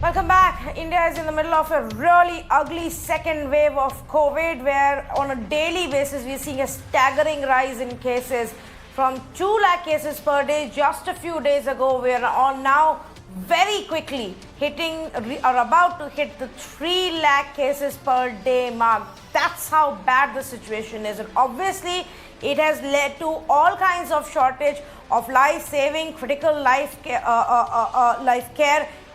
Welcome back. India is in the middle of a really ugly second wave of COVID, where on a daily basis we're seeing a staggering rise in cases. From 2 lakh cases per day just a few days ago, we are on now very quickly hitting or about to hit the 3 lakh cases per day mark. That's how bad the situation is. And obviously, it has led to all kinds of shortage of life-saving, critical life care,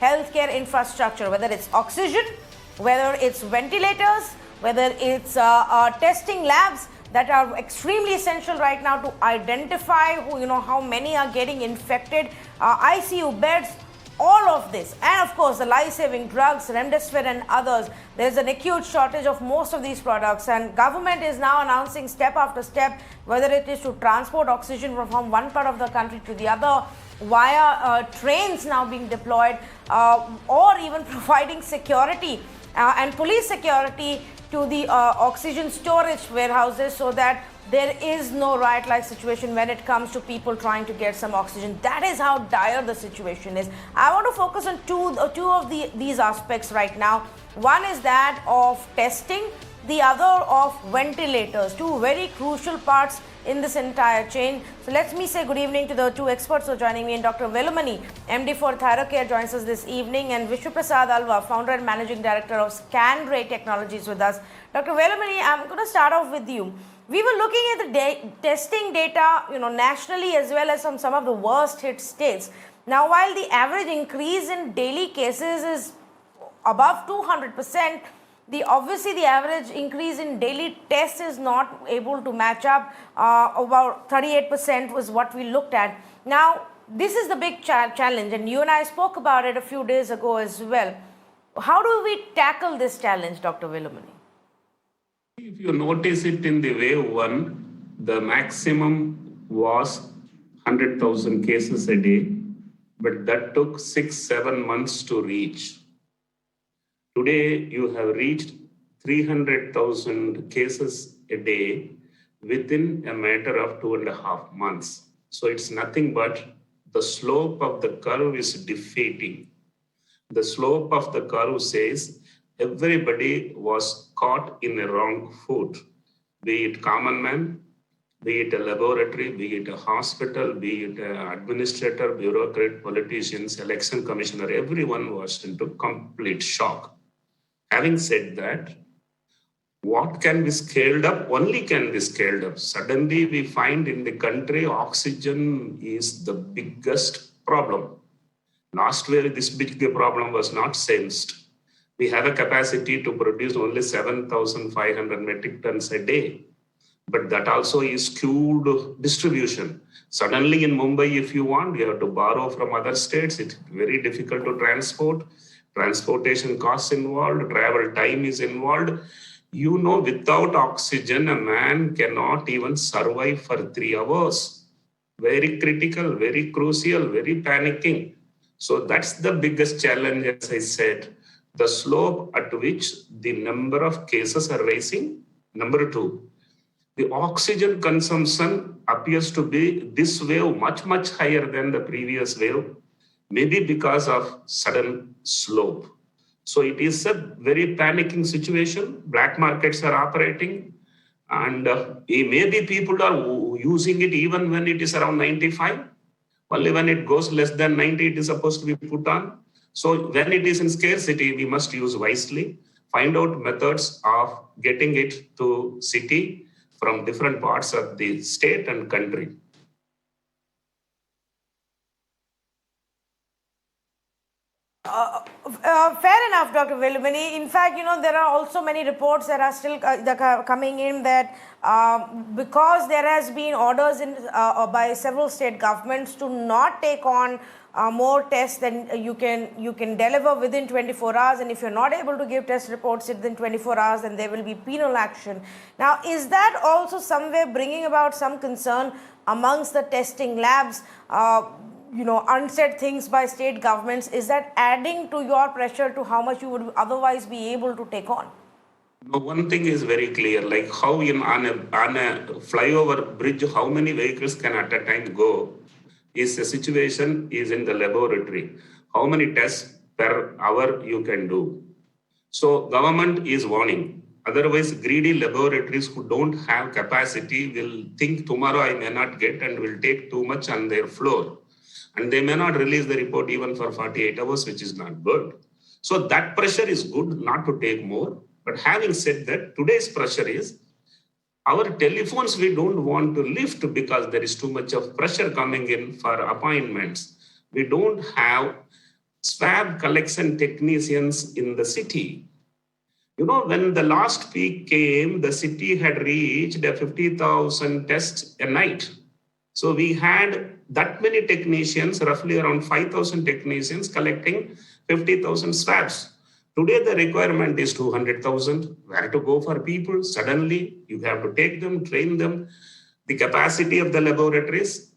healthcare infrastructure, whether it's oxygen, whether it's ventilators, whether it's testing labs that are extremely essential right now to identify how many are getting infected, ICU beds, all of this, and of course the life-saving drugs, remdesivir and others. There's an acute shortage of most of these products, and government is now announcing step after step, whether it is to transport oxygen from one part of the country to the other via trains now being deployed, or even providing security and police security to the oxygen storage warehouses, so that there is no riot-like situation when it comes to people trying to get some oxygen. That is how dire the situation is. I want to focus on two of these aspects right now. One is that of testing, the other of ventilators, two very crucial parts in this entire chain. So let me say good evening to the two experts who are joining me. And Dr. Velumani, MD for Thyrocare, joins us this evening, and Vishwaprasad Alva, founder and managing director of ScanRay Technologies, with us. Dr. Velumani, I'm going to start off with you. We were looking at the testing data, nationally as well as from some of the worst hit states. Now, while the average increase in daily cases is above 200%, obviously the average increase in daily tests is not able to match up. About 38% was what we looked at. Now, this is the big challenge, and you and I spoke about it a few days ago as well. How do we tackle this challenge, Dr. Velumani? If you notice it in the wave 1, the maximum was 100,000 cases a day, but that took 6-7 months to reach. Today, you have reached 300,000 cases a day within a matter of 2.5 months. So it's nothing but the slope of the curve is deflating. The slope of the curve says everybody was caught in a wrong foot, be it common man, be it a laboratory, be it a hospital, be it an administrator, bureaucrat, politicians, election commissioner, everyone was into complete shock. Having said that, what can be scaled up? Only can be scaled up. Suddenly we find in the country oxygen is the biggest problem. Last year, this big problem was not sensed. We have a capacity to produce only 7,500 metric tons a day, but that also is skewed distribution. Suddenly in Mumbai, if you want, you have to borrow from other states. It's very difficult to transport. Transportation costs involved, travel time is involved. Without oxygen, a man cannot even survive for 3 hours. Very critical, very crucial, very panicking. So that's the biggest challenge, as I said. The slope at which the number of cases are rising. Number 2, the oxygen consumption appears to be this wave much, much higher than the previous wave, maybe because of sudden slope. So it is a very panicking situation. Black markets are operating, and maybe people are using it even when it is around 95. Only when it goes less than 90, it is supposed to be put on. So when it is in scarcity, we must use wisely, find out methods of getting it to city from different parts of the state and country. Fair enough, Dr. Velumani. In fact, there are also many reports that are still coming in that because there has been orders by several state governments to not take on more tests than you can deliver within 24 hours, and if you're not able to give test reports within 24 hours, then there will be penal action. Now, is that also somewhere bringing about some concern amongst the testing labs? Unsaid things by state governments, is that adding to your pressure to how much you would otherwise be able to take on? No, one thing is very clear, like how on a flyover bridge, how many vehicles can at a time go is a situation is in the laboratory. How many tests per hour you can do. So government is warning. Otherwise, greedy laboratories who don't have capacity will think tomorrow I may not get and will take too much on their floor. And they may not release the report even for 48 hours, which is not good. So that pressure is good not to take more. But having said that, today's pressure is our telephones we don't want to lift because there is too much of pressure coming in for appointments. We don't have swab collection technicians in the city. You know, when the last peak came, the city had reached a 50,000 tests a night. So we had that many technicians, roughly around 5,000 technicians collecting 50,000 swabs. Today, the requirement is 200,000. Where to go for people? Suddenly, you have to take them, train them. The capacity of the laboratories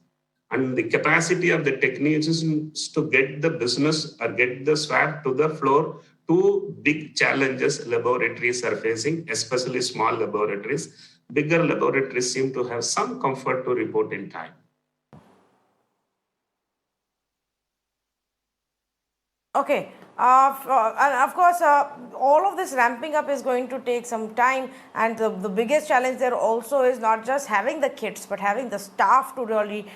and the capacity of the technicians to get the business or get the swab to the floor. Two big challenges laboratories are facing, especially small laboratories. Bigger laboratories seem to have some comfort to report in time. Okay. And of course, all of this ramping up is going to take some time, and the biggest challenge there also is not just having the kits, but having the staff to really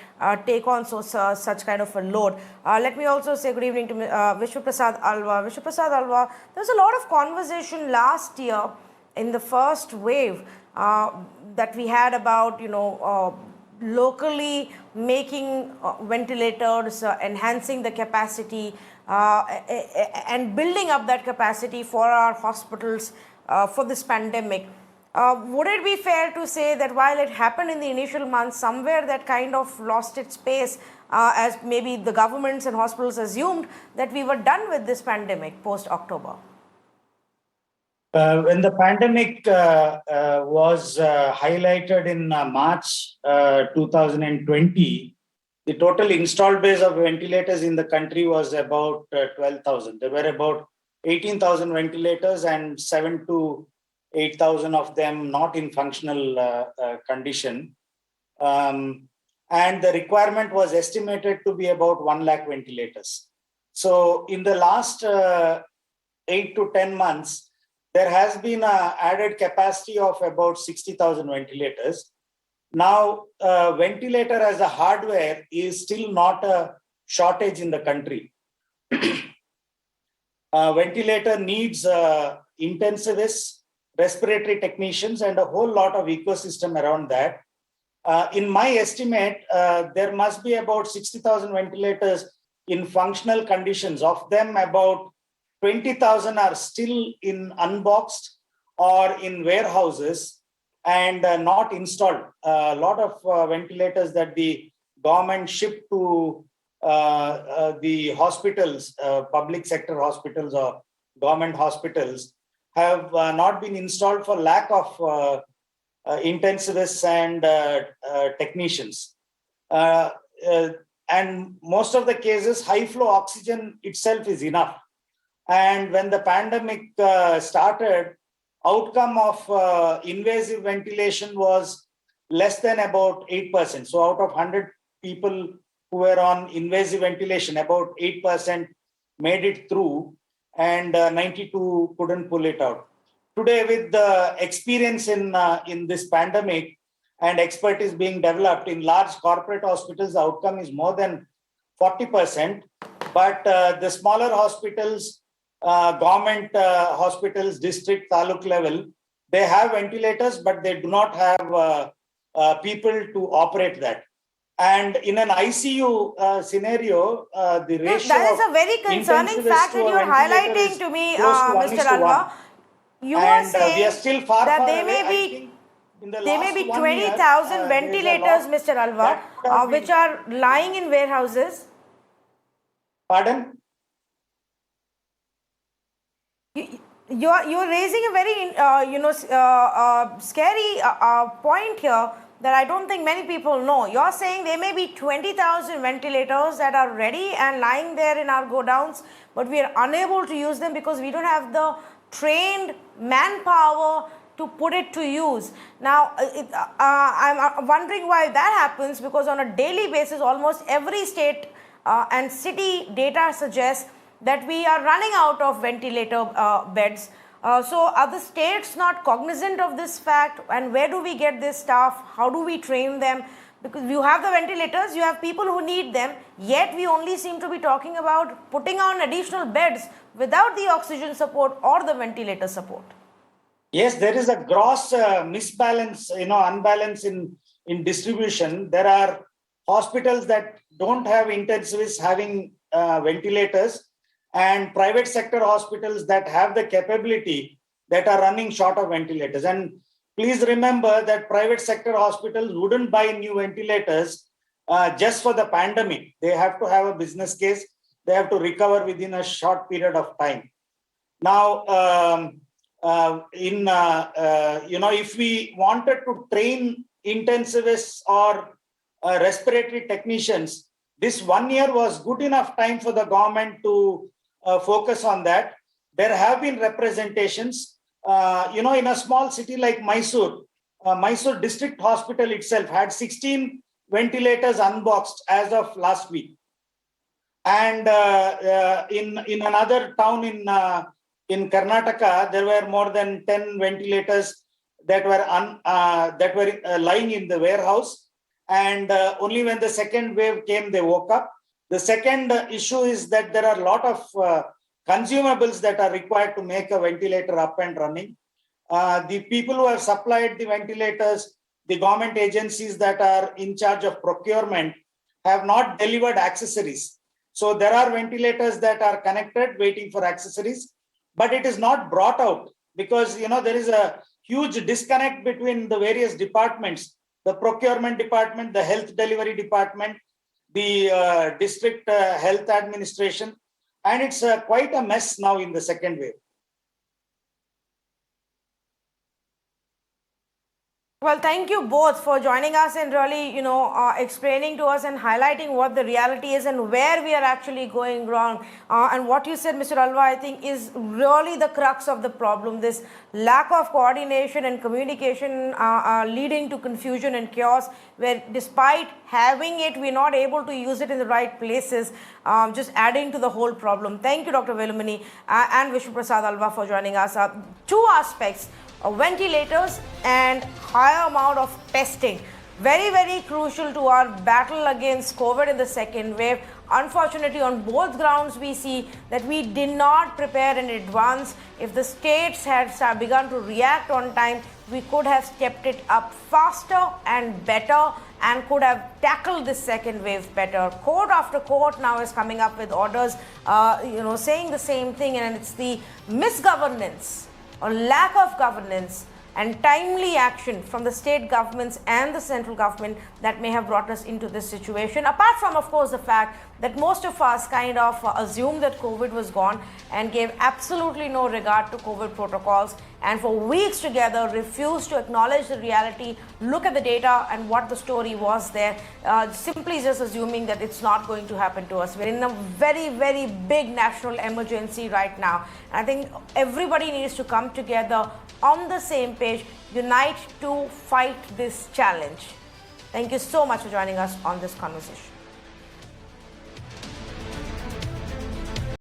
take on such kind of a load. Let me also say good evening to Vishwaprasad Alva. Vishwaprasad Alva, there was a lot of conversation last year in the first wave that we had about, locally making ventilators, enhancing the capacity, and building up that capacity for our hospitals for this pandemic. Would it be fair to say that while it happened in the initial months, somewhere that kind of lost its pace as maybe the governments and hospitals assumed that we were done with this pandemic post-October? When the pandemic was highlighted in March 2020, the total installed base of ventilators in the country was about 12,000. There were about 18,000 ventilators and 7,000 to 8,000 of them not in functional condition. And the requirement was estimated to be about 1 lakh ventilators. So in the last 8 to 10 months, there has been an added capacity of about 60,000 ventilators. Now, ventilator as a hardware is still not a shortage in the country. Ventilator needs intensivists, respiratory technicians, and a whole lot of ecosystem around that. In my estimate, there must be about 60,000 ventilators in functional conditions. Of them, about 20,000 are still in unboxed or in warehouses and not installed. A lot of ventilators that the government shipped to the hospitals, public sector hospitals or government hospitals, have not been installed for lack of intensivists and technicians. And most of the cases, high flow oxygen itself is enough. And when the pandemic started, outcome of invasive ventilation was less than about 8%. So out of 100 people who were on invasive ventilation, about 8% made it through and 92 couldn't pull it out. Today, with the experience in this pandemic and expertise being developed in large corporate hospitals, the outcome is more than 40%. But the smaller hospitals, government hospitals, district, taluk level, they have ventilators, but they do not have people to operate that. And in an ICU scenario, the ratio that is a very concerning fact that you're highlighting to me, Mr. Alva. You are saying we are still far, that far there away. may be 20,000 ventilators, Mr. Alva, which are lying in warehouses. Pardon? You're raising a very scary point here that I don't think many people know. You're saying there may be 20,000 ventilators that are ready and lying there in our godowns, but we are unable to use them because we don't have the trained manpower to put it to use. Now, I'm wondering why that happens, because on a daily basis, almost every state and city data suggests that we are running out of ventilator beds. So are the states not cognizant of this fact, and where do we get this staff? How do we train them? Because you have the ventilators, you have people who need them, yet we only seem to be talking about putting on additional beds without the oxygen support or the ventilator support. Yes, there is a gross misbalance, unbalance in distribution. There are hospitals that don't have intensivists having ventilators, and private sector hospitals that have the capability that are running short of ventilators. And please remember that private sector hospitals wouldn't buy new ventilators just for the pandemic. They have to have a business case. They have to recover within a short period of time. Now, if we wanted to train intensivists or respiratory technicians, this 1 year was good enough time for the government to focus on that. There have been representations, in a small city like Mysore, Mysore District Hospital itself had 16 ventilators unboxed as of last week. And in another town in Karnataka, there were more than 10 ventilators that were lying in the warehouse. And only when the second wave came, they woke up. The second issue is that there are a lot of consumables that are required to make a ventilator up and running. The people who have supplied the ventilators, the government agencies that are in charge of procurement, have not delivered accessories. So there are ventilators that are connected, waiting for accessories, but it is not brought out because there is a huge disconnect between the various departments, the procurement department, the health delivery department, the district health administration, and it's quite a mess now in the second wave. Well, thank you both for joining us and really, explaining to us and highlighting what the reality is and where we are actually going wrong. And what you said, Mr. Alva, I think is really the crux of the problem. This lack of coordination and communication leading to confusion and chaos, where despite having it, we're not able to use it in the right places, just adding to the whole problem. Thank you, Dr. Velumani and Vishnu Prasad Alva for joining us. Two aspects. Ventilators and higher amount of testing, very, very crucial to our battle against COVID in the second wave. Unfortunately, on both grounds, we see that we did not prepare in advance. If the states had begun to react on time, we could have stepped it up faster and better and could have tackled this second wave better. Court after court now is coming up with orders, saying the same thing, and it's the misgovernance or lack of governance and timely action from the state governments and the central government that may have brought us into this situation. Apart from, of course, the fact that most of us kind of assumed that COVID was gone and gave absolutely no regard to COVID protocols, and for weeks together refused to acknowledge the reality, look at the data and what the story was there, simply just assuming that it's not going to happen to us. We're in a very, very big national emergency right now. I think everybody needs to come together on the same page, unite to fight this challenge. Thank you so much for joining us on this conversation.